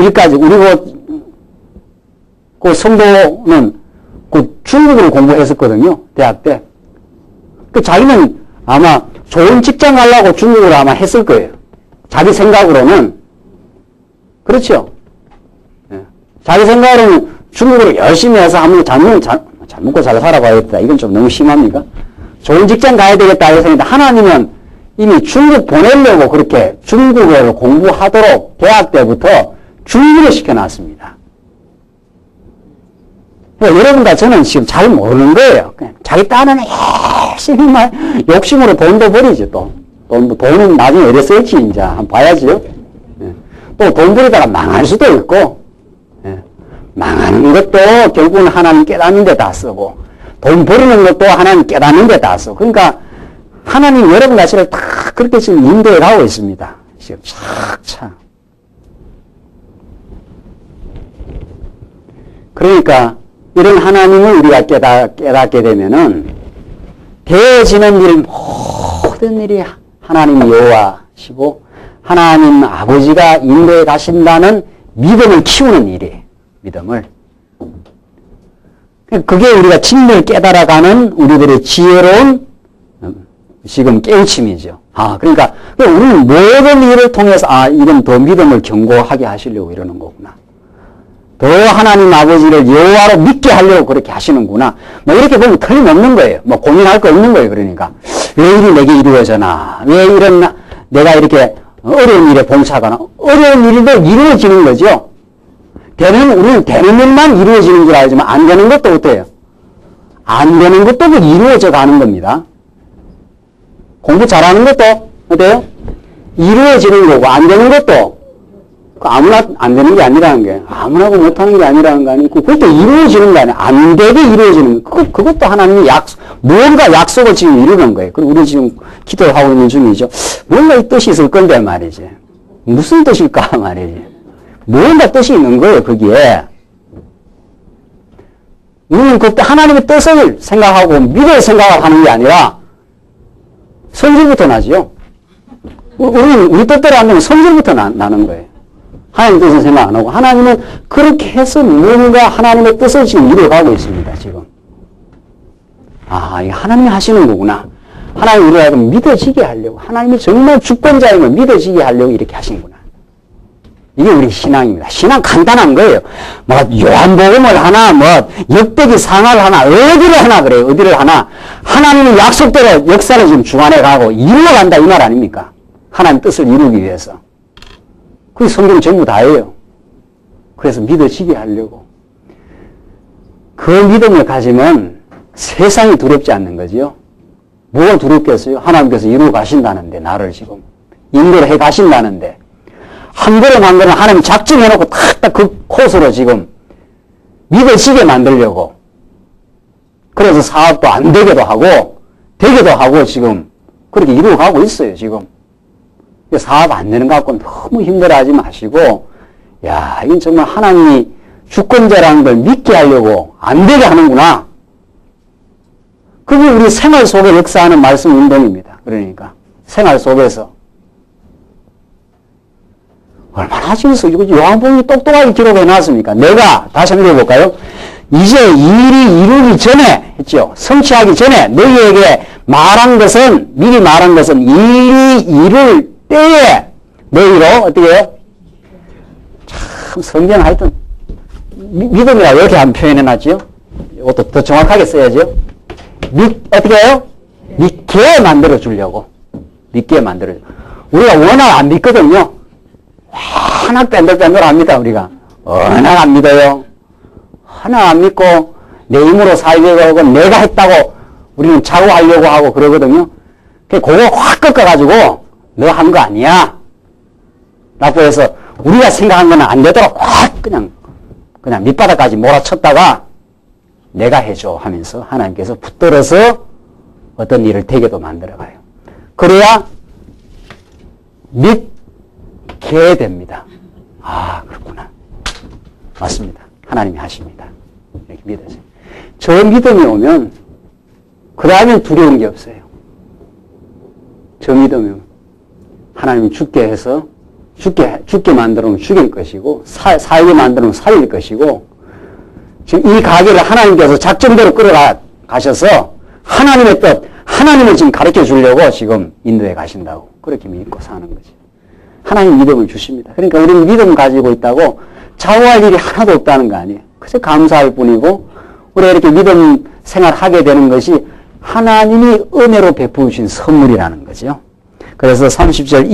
일까지 우리 그 성도는 그 중국어를 공부했었거든요. 대학 때. 그 자기는 아마 좋은 직장 가려고 중국어를 아마 했을 거예요. 자기 생각으로는. 그렇죠? 자기 생각으로는 중국어를 열심히 해서 한번 잘 먹고 잘 살아봐야겠다. 이건 좀 너무 심합니까? 좋은 직장 가야 되겠다 했는데 하나님은 이미 중국 보내려고 그렇게 중국어를 공부하도록 대학 때부터 준비를 시켜놨습니다. 그러니까 여러분과 저는 지금 잘 모르는 거예요. 그냥 자기 딴에는 열심히 욕심으로 돈도 버리죠, 또. 돈은 나중에 어디에 쓸지 이제 한번 봐야지요. 또 돈 버리다가 망할 수도 있고, 망하는 것도 결국은 하나님 깨닫는 데 다 쓰고, 돈 버리는 것도 하나님 깨닫는 데 다 쓰고. 그러니까 하나님 여러분 자신을 다 그렇게 지금 인도해 가고 있습니다. 지금 착착. 그러니까 이런 하나님을 우리가 깨닫게 되면은 되어지는 일 모든 일이 하나님 여호와시고 하나님 아버지가 인도해 가신다는 믿음을 키우는 일이에요. 믿음을. 그게 우리가 진리를 깨달아가는 우리들의 지혜로운 지금 깨우침이죠. 그러니까 우리는 모든 일을 통해서 이건 더 믿음을 견고하게 하시려고 이러는 거구나. 더 하나님 아버지를 여호와로 믿게 하려고 그렇게 하시는구나. 이렇게 보면 틀림없는 거예요. 고민할 거 없는 거예요. 그러니까 왜 일이 내게 이루어져나? 왜 이런 내가 이렇게 어려운 일에 봉착하나? 어려운 일도 이루어지는 거죠. 우리는 되는 일만 이루어지는 줄 알지만 안 되는 것도 어때요? 안 되는 것도 이루어져 가는 겁니다. 공부 잘하는 것도 어때요? 이루어지는 거고 안 되는 것도 아무나 안 되는 게 아니라는 게 아무나고 못하는 게 아니라는 거 아니고 그것도 이루어지는 거 아니에요. 안 되게 이루어지는 거. 그것도 하나님이 뭔가 약속을 지금 이루는 거예요. 그리고 우리 지금 기도를 하고 있는 중이죠. 뭔가 이 뜻이 있을 건데 말이지. 무슨 뜻일까 말이지. 뭔가 뜻이 있는 거예요. 거기에. 우리는 그때 하나님의 뜻을 생각하고 믿을 생각을 하는 게 아니라 성질부터 나지요. 우리는 우리 뜻대로 안 되면 성질부터 나는 거예요. 하나님 뜻을 생각 안 하고 하나님은 그렇게 해서 뭔가 하나님의 뜻을 지금 이루어가고 있습니다. 지금. 이게 하나님이 하시는 거구나. 하나님 우리가 믿어지게 하려고 하나님이 정말 주권자임을 믿어지게 하려고 이렇게 하시는구나. 이게 우리 신앙입니다. 신앙 간단한 거예요. 뭐 요한복음을 하나, 뭐 역대기 상하를 하나, 어디를 하나 그래요. 어디를 하나. 하나님의 약속대로 역사를 지금 주관해 가고 이루어 간다 이 말 아닙니까? 하나님 뜻을 이루기 위해서. 그게 성경 전부 다예요. 그래서 믿어지게 하려고. 그 믿음을 가지면 세상이 두렵지 않는 거지요. 뭐가 두렵겠어요? 하나님께서 이루어 가신다는데, 나를 지금 인도를 해 가신다는데, 한 걸음 한 걸음 하나님 작정해놓고 딱 그 코스로 지금 믿어지게 만들려고. 그래서 사업도 안 되게도 하고, 되게도 하고 지금 그렇게 이루어 가고 있어요, 지금. 사업 안 되는 것 갖고 너무 힘들어하지 마시고, 야, 이건 정말 하나님이 주권자라는 걸 믿게 하려고 안 되게 하는구나. 그게 우리 생활 속에 역사하는 말씀 운동입니다. 그러니까 생활 속에서 얼마나 지금 요한복음이 똑똑하게 기록해 놨습니까? 내가 다시 한번 읽어볼까요? 이제 일이 이루기 전에 했죠. 성취하기 전에 너희에게 말한 것은, 미리 말한 것은 일이 이룰 때에 너희로 어떻게 해요? 참 성경 하여튼 믿음이라고 이렇게 한 표현해 놨지요. 이것도 더 정확하게 써야죠. 어떻게 해요? 믿게 만들어 주려고. 믿게 만들어 주. 우리가 워낙 안 믿거든요. 워낙 뺀들뺀들 합니다, 우리가. 워낙 안 믿어요. 하나 안 믿고 내 힘으로 살려고 하고 내가 했다고 우리는 자고하려고 하고 그러거든요. 그거 확 꺾어가지고 너 한 거 아니야 라고 해서 우리가 생각한 거는 안 되도록 확 그냥 밑바닥까지 몰아쳤다가 내가 해줘 하면서 하나님께서 붙들어서 어떤 일을 되게도 만들어가요. 그래야 믿게 됩니다. 아, 그렇구나. 맞습니다. 하나님이 하십니다. 이렇게 믿으세요. 저 믿음이 오면 그 다음엔 두려운 게 없어요. 저 믿음이 오면 하나님이 죽게 해서 죽게 만들면 죽일 것이고 살게 만들면 살릴 것이고 지금 이 가게를 하나님께서 작정대로 끌어가셔서 하나님의 뜻, 하나님을 지금 가르쳐 주려고 지금 인도에 가신다고 그렇게 믿고 사는 거지. 하나님 믿음을 주십니다. 그러니까 우리는 믿음을 가지고 있다고 좌우할 일이 하나도 없다는 거 아니에요. 그래서 감사할 뿐이고 우리가 이렇게 믿음 생활하게 되는 것이 하나님이 은혜로 베풀어 주신 선물이라는 거죠. 그래서 30절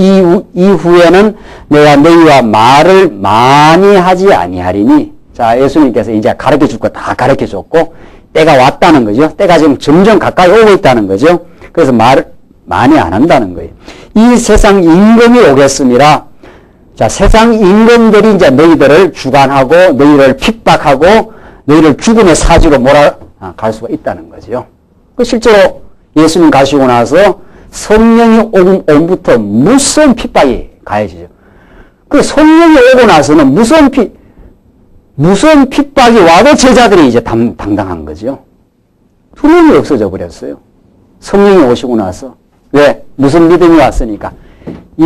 이후에는 내가 너희와 말을 많이 하지 아니하리니, 자, 예수님께서 이제 가르쳐 줄 거 다 가르쳐 줬고 때가 왔다는 거죠. 때가 지금 점점 가까이 오고 있다는 거죠. 그래서 말을 많이 안 한다는 거예요. 이 세상 임금이 오겠습니다. 자, 세상 임금들이 이제 너희들을 주관하고 너희를 핍박하고 너희를 죽음의 사지로 몰아갈 수가 있다는 거죠. 그 실제로 예수님 가시고 나서 성령이 오면부터 무서운 핍박이 가해지죠. 그 성령이 오고 나서는 무서운 핍박이 와도 제자들이 이제 당당한 거죠. 두려움이 없어져 버렸어요. 성령이 오시고 나서. 왜? 무슨 믿음이 왔으니까. 이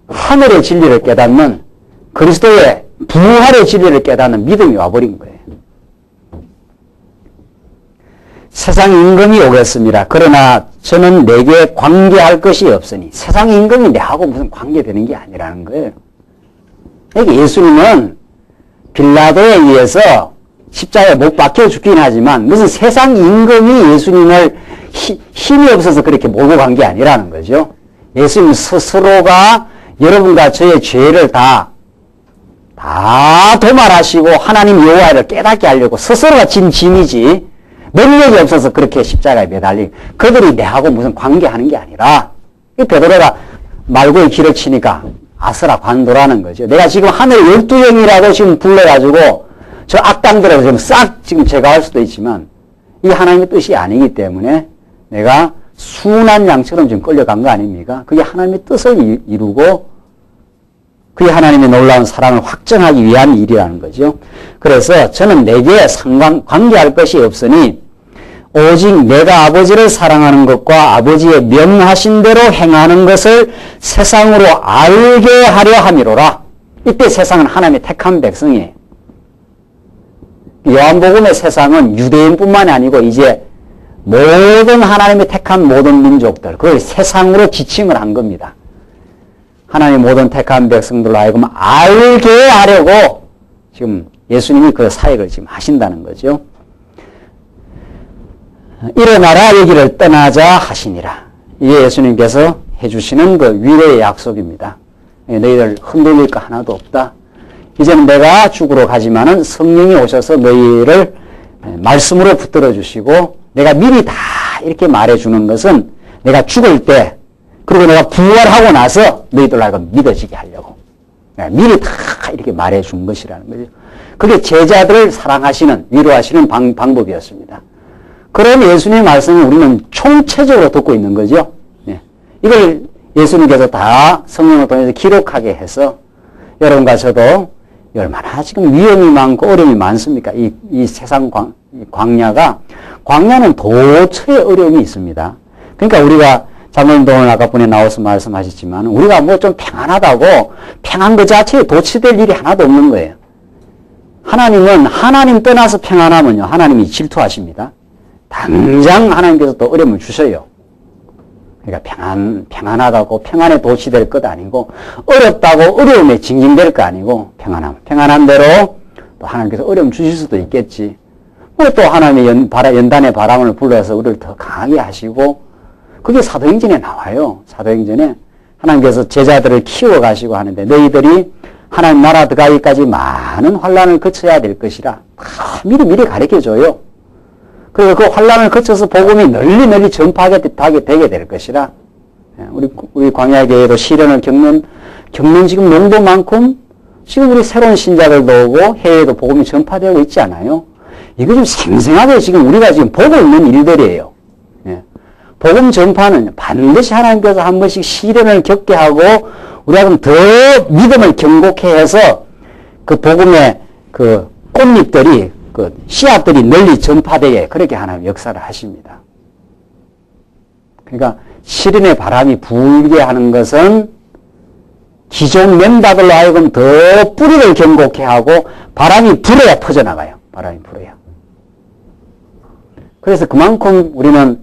하늘의 진리를 깨닫는 그리스도의 부활의 진리를 깨닫는 믿음이 와버린 거예요. 세상 임금이 오겠습니다. 그러나 저는 내게 관계할 것이 없으니. 세상 임금이 내하고 무슨 관계되는 게 아니라는 거예요. 그러니까 예수님은 빌라도에 의해서 십자가에 못 박혀 죽긴 하지만 무슨 세상 임금이 예수님을 힘이 없어서 그렇게 몰고 간 게 아니라는 거죠. 예수님 스스로가 여러분과 저의 죄를 다 도말하시고 하나님 여호와를 깨닫게 하려고 스스로가 진 짐이지 능력이 없어서 그렇게 십자가에 매달린 그들이 내하고 무슨 관계하는 게 아니라 이 베드로가 말고의 길을 치니까 아스라 관도라는 거죠. 내가 지금 하늘 12영이라고 지금 불러가지고 저 악당들하고 지금 싹 지금 제거할 수도 있지만 이 하나님의 뜻이 아니기 때문에 내가 순한 양처럼 지금 끌려간 거 아닙니까? 그게 하나님의 뜻을 이루고 그게 하나님의 놀라운 사랑을 확정하기 위한 일이라는 거죠. 그래서 저는 내게 관계할 것이 없으니 오직 내가 아버지를 사랑하는 것과 아버지의 명하신 대로 행하는 것을 세상으로 알게 하려 함이로라. 이때 세상은 하나님의 택한 백성이에요. 요한복음의 세상은 유대인뿐만이 아니고 이제 모든 하나님의 택한 모든 민족들, 그걸 세상으로 지칭을 한 겁니다. 하나님 모든 택한 백성들로 하여금 알게 하려고 지금 예수님이 그 사역을 지금 하신다는 거죠. 일어나라 여기를 떠나자 하시니라. 이게 예수님께서 해주시는 그 위로의 약속입니다. 너희들 흔들릴 거 하나도 없다. 이제는 내가 죽으러 가지만은 성령이 오셔서 너희를 말씀으로 붙들어 주시고 내가 미리 다 이렇게 말해주는 것은 내가 죽을 때 그리고 내가 부활하고 나서 너희들 하여금 믿어지게 하려고 미리 다 이렇게 말해준 것이라는 거죠. 그게 제자들을 사랑하시는 위로하시는 방법이었습니다. 그런 예수님의 말씀을 우리는 총체적으로 듣고 있는 거죠. 이걸 예수님께서 다 성령을 통해서 기록하게 해서 여러분과 저도 얼마나 지금 위험이 많고 어려움이 많습니까? 이 세상 광야는 도처에 어려움이 있습니다. 그러니까 우리가 장로님도 오늘 아까 분에 나와서 말씀하셨지만 우리가 뭐 좀 평안하다고 평안 그 자체에 도취될 일이 하나도 없는 거예요. 하나님은 하나님 떠나서 평안하면요. 하나님이 질투하십니다. 당장 하나님께서 또 어려움을 주셔요. 그러니까 평안하다고 평안에 도취될 것 아니고 어렵다고 어려움에 징징댈 거 아니고 평안한 대로 또 하나님께서 어려움 주실 수도 있겠지. 또 하나님의 연단의 바람을 불러서 우리를 더 강하게 하시고 그게 사도행전에 나와요. 사도행전에 하나님께서 제자들을 키워가시고 하는데 너희들이 하나님 나라 들어가기까지 많은 환난을 거쳐야 될 것이라 미리 가르쳐줘요. 그리고 그 환난을 거쳐서 복음이 널리 전파하게 되게 될 것이라 우리 광야교회도 시련을 겪는 지금 농도만큼 지금 우리 새로운 신자들도 오고 해외에도 복음이 전파되고 있지 않아요? 이거 좀 생생하게 지금 우리가 지금 보고 있는 일들이에요. 복음 전파는 반드시 하나님께서 한 번씩 시련을 겪게 하고 우리가 더 믿음을 견고케 해서 그 복음의 그 꽃잎들이 그 씨앗들이 널리 전파되게 그렇게 하나님 역사를 하십니다. 그러니까 시련의 바람이 불게 하는 것은 기존 멤버들로 하여금 더 뿌리를 견고케 하고 바람이 불어야 퍼져나가요. 바람이 불어야. 그래서 그만큼 우리는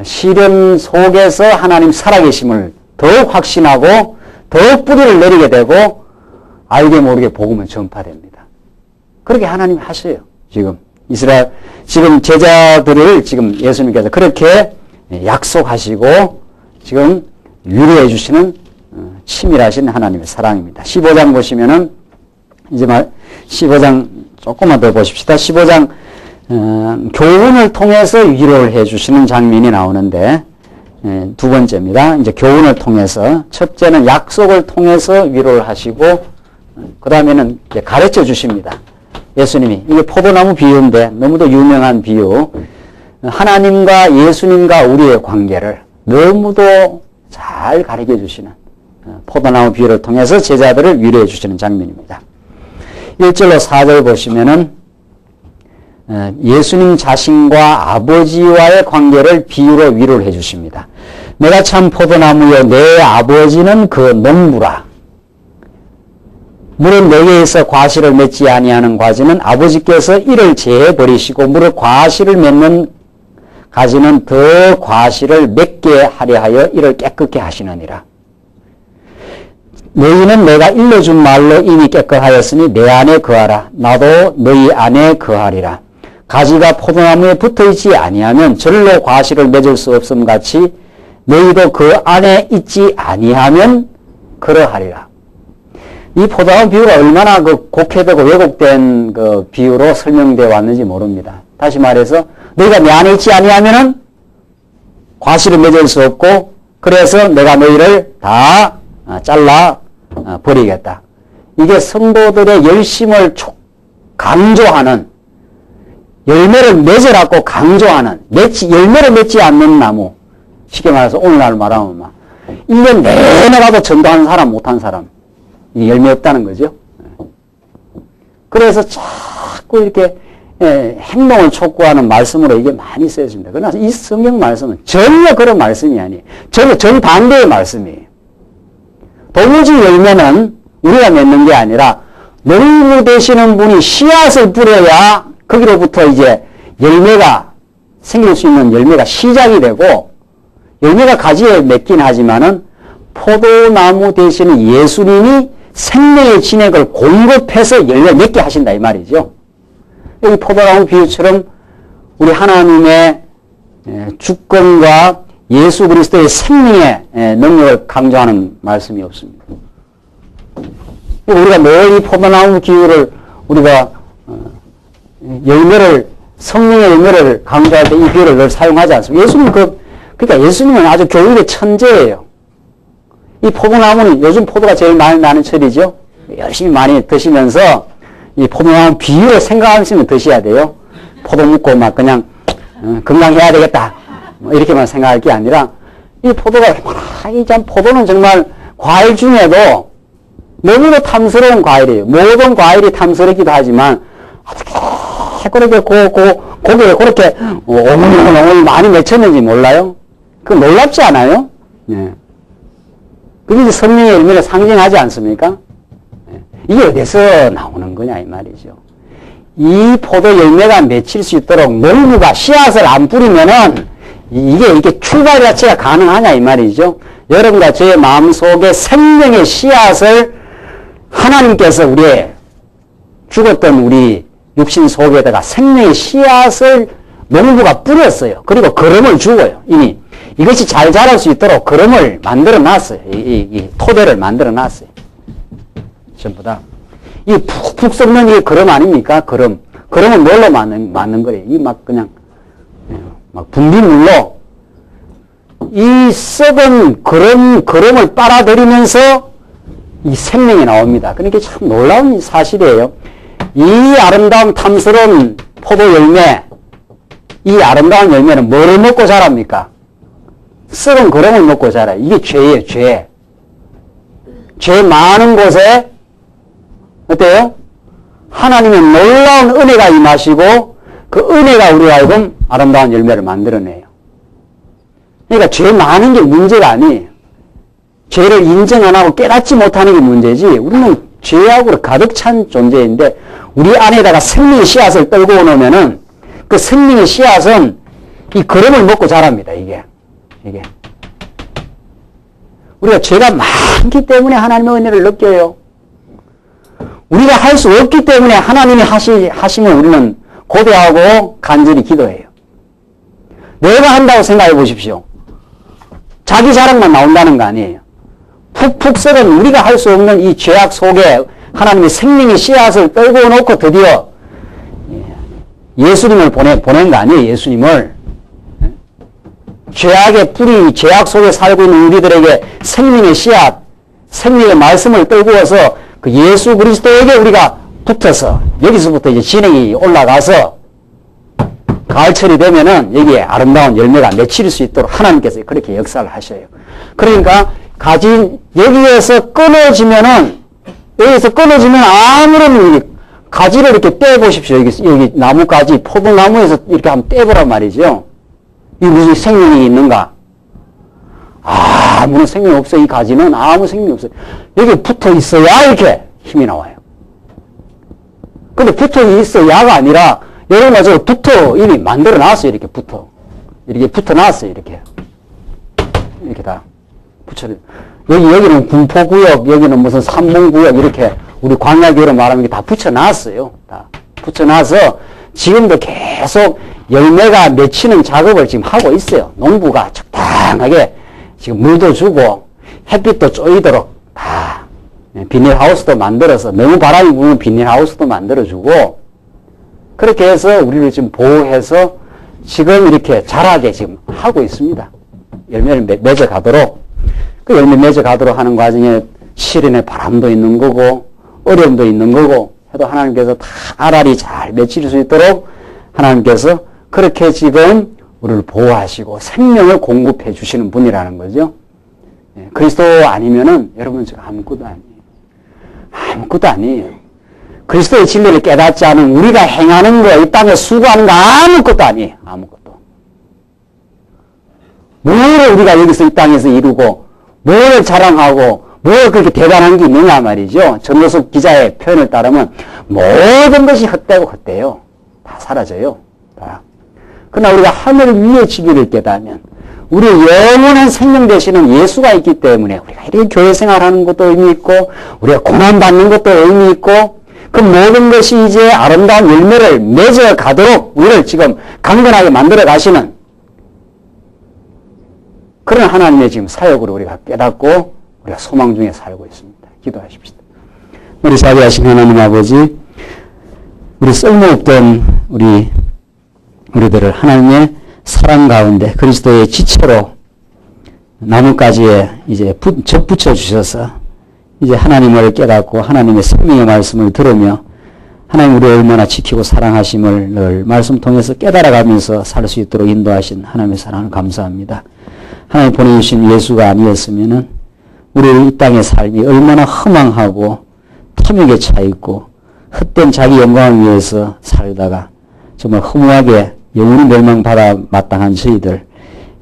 시련 속에서 하나님 살아계심을 더욱 확신하고 더욱 뿌리를 내리게 되고 알게 모르게 복음은 전파됩니다. 그렇게 하나님 하셔요. 지금 제자들을 지금 예수님께서 그렇게 약속하시고 지금 위로해 주시는 치밀하신 하나님의 사랑입니다. 15장 보시면은 이제 15장 조금만 더 보십시다. 15장 교훈을 통해서 위로를 해 주시는 장면이 나오는데 두 번째입니다. 이제 교훈을 통해서 첫째는 약속을 통해서 위로를 하시고 그 다음에는 가르쳐 주십니다. 예수님이 이게 포도나무 비유인데 너무도 유명한 비유. 하나님과 예수님과 우리의 관계를 너무도 잘 가르쳐 주시는 포도나무 비유를 통해서 제자들을 위로해 주시는 장면입니다. 1절로 4절 보시면은 예수님 자신과 아버지와의 관계를 비유로 위로를 해 주십니다. 내가 참 포도나무여 내 아버지는 그 농부라. 물은 내게에서 과실을 맺지 아니하는 가지는 아버지께서 이를 제해버리시고 물을 과실을 맺는 가지는 더 과실을 맺게 하려 하여 이를 깨끗게 하시느니라. 너희는 내가 일러준 말로 이미 깨끗하였으니 내 안에 거하라. 나도 너희 안에 거하리라. 가지가 포도나무에 붙어있지 아니하면 절로 과실을 맺을 수 없음 같이 너희도 그 안에 있지 아니하면 그러하리라. 이 포도나무 비유가 얼마나 그 곡해되고 왜곡된 그 비유로 설명되어 왔는지 모릅니다. 다시 말해서 너희가 내 안에 있지 아니하면은 과실을 맺을 수 없고 그래서 내가 너희를 다 잘라 버리겠다. 이게 성도들의 열심을 강조하는 열매를 맺으라고 강조하는 열매를 맺지 않는 나무 쉽게 말해서 오늘날 말하면 막 1년 내내 가도 전도하는 사람 못한 사람 이게 열매 없다는 거죠. 그래서 자꾸 이렇게 행동을 촉구하는 말씀으로 이게 많이 쓰여집니다. 그러나 이 성경 말씀은 전혀 그런 말씀이 아니에요. 전혀 정반대의 말씀이에요. 도무지 열매는 우리가 맺는 게 아니라 농부 되시는 분이 씨앗을 뿌려야 거기로부터 이제 열매가 생길 수 있는 열매가 시작이 되고 열매가 가지에 맺긴 하지만은 포도나무 되시는 예수님이 생명의 진액을 공급해서 열매 맺게 하신다 이 말이죠. 여기 포도나무 비유처럼 우리 하나님의 주권과 예수 그리스도의 생명의 능력을 강조하는 말씀이 없습니다. 우리가 늘 이 포도나무 비유를 우리가 열매를 성령의 열매를 강조할 때 이 비유를 늘 사용하지 않습니다. 예수님 그러니까 예수님은 아주 교육의 천재예요. 이 포도나무는 요즘 포도가 제일 많이 나는 철이죠. 열심히 많이 드시면서 이 포도나무 비유를 생각하시면 드셔야 돼요. 포도 먹고 막 그냥 건강해야 되겠다 뭐 이렇게만 생각할 게 아니라 이 포도가 참 포도는 정말 과일 중에도 너무도 탐스러운 과일이에요. 모든 과일이 탐스럽기도 하지만 어떻게 그렇게 고기에 그렇게 오물오물 많이 맺혔는지 몰라요? 그거 놀랍지 않아요? 네. 그게 성령의 열매를 상징하지 않습니까? 이게 어디서 나오는 거냐 이 말이죠. 이 포도 열매가 맺힐 수 있도록 농부가 씨앗을 안 뿌리면은 이게 출발 자체가 가능하냐 이 말이죠. 여러분과 저의 마음속에 생명의 씨앗을 하나님께서 우리의 죽었던 우리 육신 속에다가 생명의 씨앗을 농부가 뿌렸어요. 그리고 거름을 주고요. 이미 이것이 잘 자랄 수 있도록 거름을 만들어 놨어요. 이 토대를 만들어 놨어요. 전부 다. 이 푹푹 썩는 게 거름 아닙니까? 거름. 거름은 뭘로 만든 거래요? 이 막 그냥, 막 분비물로 이 썩은 거름을 빨아들이면서 이 생명이 나옵니다. 그러니까 참 놀라운 사실이에요. 이 아름다운 탐스러운 포도 열매, 이 아름다운 열매는 뭐를 먹고 자랍니까? 썩은 거름을 먹고 자라요. 이게 죄예요, 죄. 죄 많은 곳에 어때요? 하나님의 놀라운 은혜가 임하시고 그 은혜가 우리가 하여금 아름다운 열매를 만들어내요. 그러니까 죄 많은 게 문제가 아니에요. 죄를 인정 안 하고 깨닫지 못하는 게 문제지 우리는 죄악으로 가득 찬 존재인데 우리 안에다가 생명의 씨앗을 떨고 오면은 그 생명의 씨앗은 이 거름을 먹고 자랍니다. 이게 우리가 죄가 많기 때문에 하나님의 은혜를 느껴요. 우리가 할 수 없기 때문에 하나님이 하시면 우리는 고대하고 간절히 기도해요. 내가 한다고 생각해 보십시오. 자기 자랑만 나온다는 거 아니에요. 푹푹 썩은 우리가 할 수 없는 이 죄악 속에 하나님의 생명의 씨앗을 떨고 놓고 드디어 예수님을 보낸 거 아니에요. 예수님을. 죄악의 뿌리, 죄악 속에 살고 있는 우리들에게 생명의 씨앗, 생명의 말씀을 떨고 와서 그 예수 그리스도에게 우리가 붙어서 여기서부터 이제 진행이 올라가서 가을철이 되면은 여기에 아름다운 열매가 맺힐 수 있도록 하나님께서 그렇게 역사를 하셔요. 그러니까 여기에서 끊어지면 아무런 가지를 이렇게 떼보십시오. 여기 나무가지, 포도나무에서 이렇게 한번 떼보란 말이죠. 이 무슨 생명이 있는가? 아무런 생명이 없어요. 이 가지는 아무 생명이 없어요. 여기 붙어 있어야 이렇게 힘이 나와요. 근데 붙어 있어야가 아니라 여러분과 저 붙어 이미 만들어 놨어요. 이렇게 붙어 놨어요. 이렇게 다 붙여요. 여기는 군포구역, 여기는 무슨 삼문구역 이렇게 우리 광야교로 말하면 이게 다 붙여놨어요. 다 붙여놔서 지금도 계속 열매가 맺히는 작업을 지금 하고 있어요. 농부가 적당하게 지금 물도 주고 햇빛도 쪼이도록 다 비닐하우스도 만들어서 너무 바람이 불면 비닐하우스도 만들어주고 그렇게 해서 우리를 지금 보호해서 지금 이렇게 자라게 지금 하고 있습니다. 열매를 맺어가도록 그 열매 맺어가도록 하는 과정에 시련의 바람도 있는 거고 어려움도 있는 거고 해도 하나님께서 다 알알이 잘 맺힐 수 있도록 하나님께서 그렇게 지금 우리를 보호하시고 생명을 공급해 주시는 분이라는 거죠. 그리스도 아니면은 여러분 지금 아무것도 아니에요. 아무것도 아니에요. 그리스도의 진리를 깨닫지 않은 우리가 행하는 거, 이 땅에 수고하는 거 아무것도 아니에요. 아무것도. 뭘 우리가 여기서 이 땅에서 이루고 뭘 자랑하고 뭘 그렇게 대단한 게 있느냐 말이죠. 전도석 기자의 표현을 따르면 모든 것이 헛되고 헛돼요. 다 사라져요. 다. 그러나 우리가 하늘 위의 진리를 깨닫으면 우리 영원한 생명 되시는 예수가 있기 때문에 우리가 이렇게 교회 생활하는 것도 의미 있고 우리가 고난받는 것도 의미 있고 그 모든 것이 이제 아름다운 열매를 맺어가도록 우리를 지금 강건하게 만들어 가시는 그런 하나님의 지금 사역으로 우리가 깨닫고 우리가 소망 중에 살고 있습니다. 기도하십시다. 우리 자비하신 하나님 아버지, 우리 쓸모없던 우리들을 하나님의 사랑 가운데 그리스도의 지체로 나뭇가지에 이제 접붙여 주셔서 이제 하나님을 깨닫고 하나님의 생명의 말씀을 들으며 하나님 우리를 얼마나 지키고 사랑하심을 늘 말씀 통해서 깨달아가면서 살 수 있도록 인도하신 하나님의 사랑을 감사합니다. 하나님 보내주신 예수가 아니었으면은 우리 이 땅의 삶이 얼마나 허망하고 탐욕에 차있고 헛된 자기 영광을 위해서 살다가 정말 허무하게 영원히 멸망받아 마땅한 저희들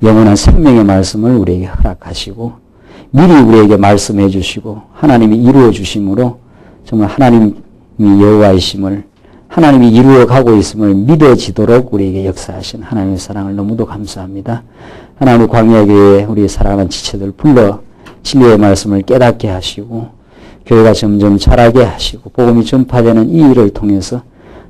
영원한 생명의 말씀을 우리에게 허락하시고 미리 우리에게 말씀해 주시고 하나님이 이루어 주심으로 정말 하나님이 여호와이심을 하나님이 이루어가고 있음을 믿어지도록 우리에게 역사하신 하나님의 사랑을 너무도 감사합니다. 하나님 광야교회에 우리 사랑하는 지체들 불러 진리의 말씀을 깨닫게 하시고 교회가 점점 자라게 하시고 복음이 전파되는 이 일을 통해서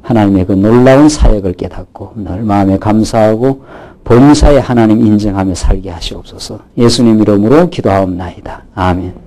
하나님의 그 놀라운 사역을 깨닫고 늘 마음에 감사하고 범사에 하나님 인정하며 살게 하시옵소서. 예수님 이름으로 기도하옵나이다. 아멘.